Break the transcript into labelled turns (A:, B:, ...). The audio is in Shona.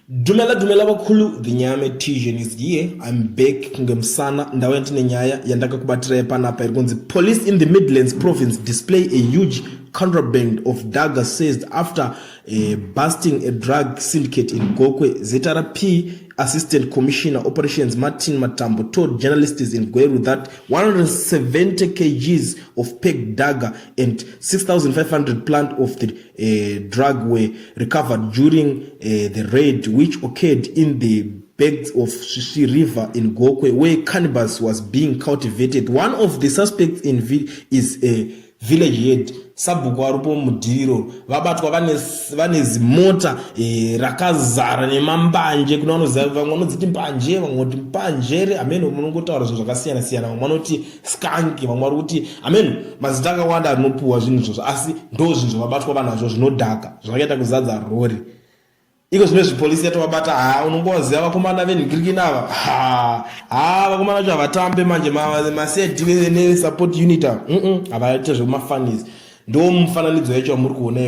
A: Dumela bakulu Ginyame Tijan is here. I'm back ngemsana ndawe ntine nyaya yandaka kubatira panapa irikunzi police in the Midlands province display a huge contraband of dagga seized after busting a drug syndicate in Gokwe. ZRP Assistant Commissioner Operations Martin Matambo told journalists in Gweru that 170 kgs of pegged dagga and 6,500 plant of the drug were recovered during the raid, which occurred in the banks of Shishi River in Gokwe, where cannabis was being cultivated. One of the suspects is a village head sabugwarupo mudhiro vabatwa vane zimota rakazara nemambanje kuna vamwe vanodziti mbanje vamwe kuti mpanjere ameno munongotaura zvinhu zvakasiyana siyana vamwe vanoti skanki vamwe vari kuti ameno mazita akawanda anopuwa zvinhu izvozvo asi ndo zvinhu zvavabatwa vanazvo zvinodhaka zvakaita kuzadza rori iko zvimwe zvipolisi yatovabata unongoziva vakomana venhikirikini ava vakomana vacho havatambe manje maseti nesupport unit havaite zvekumafanisi ndo mufananidzo yacho wamuri kuoneyo.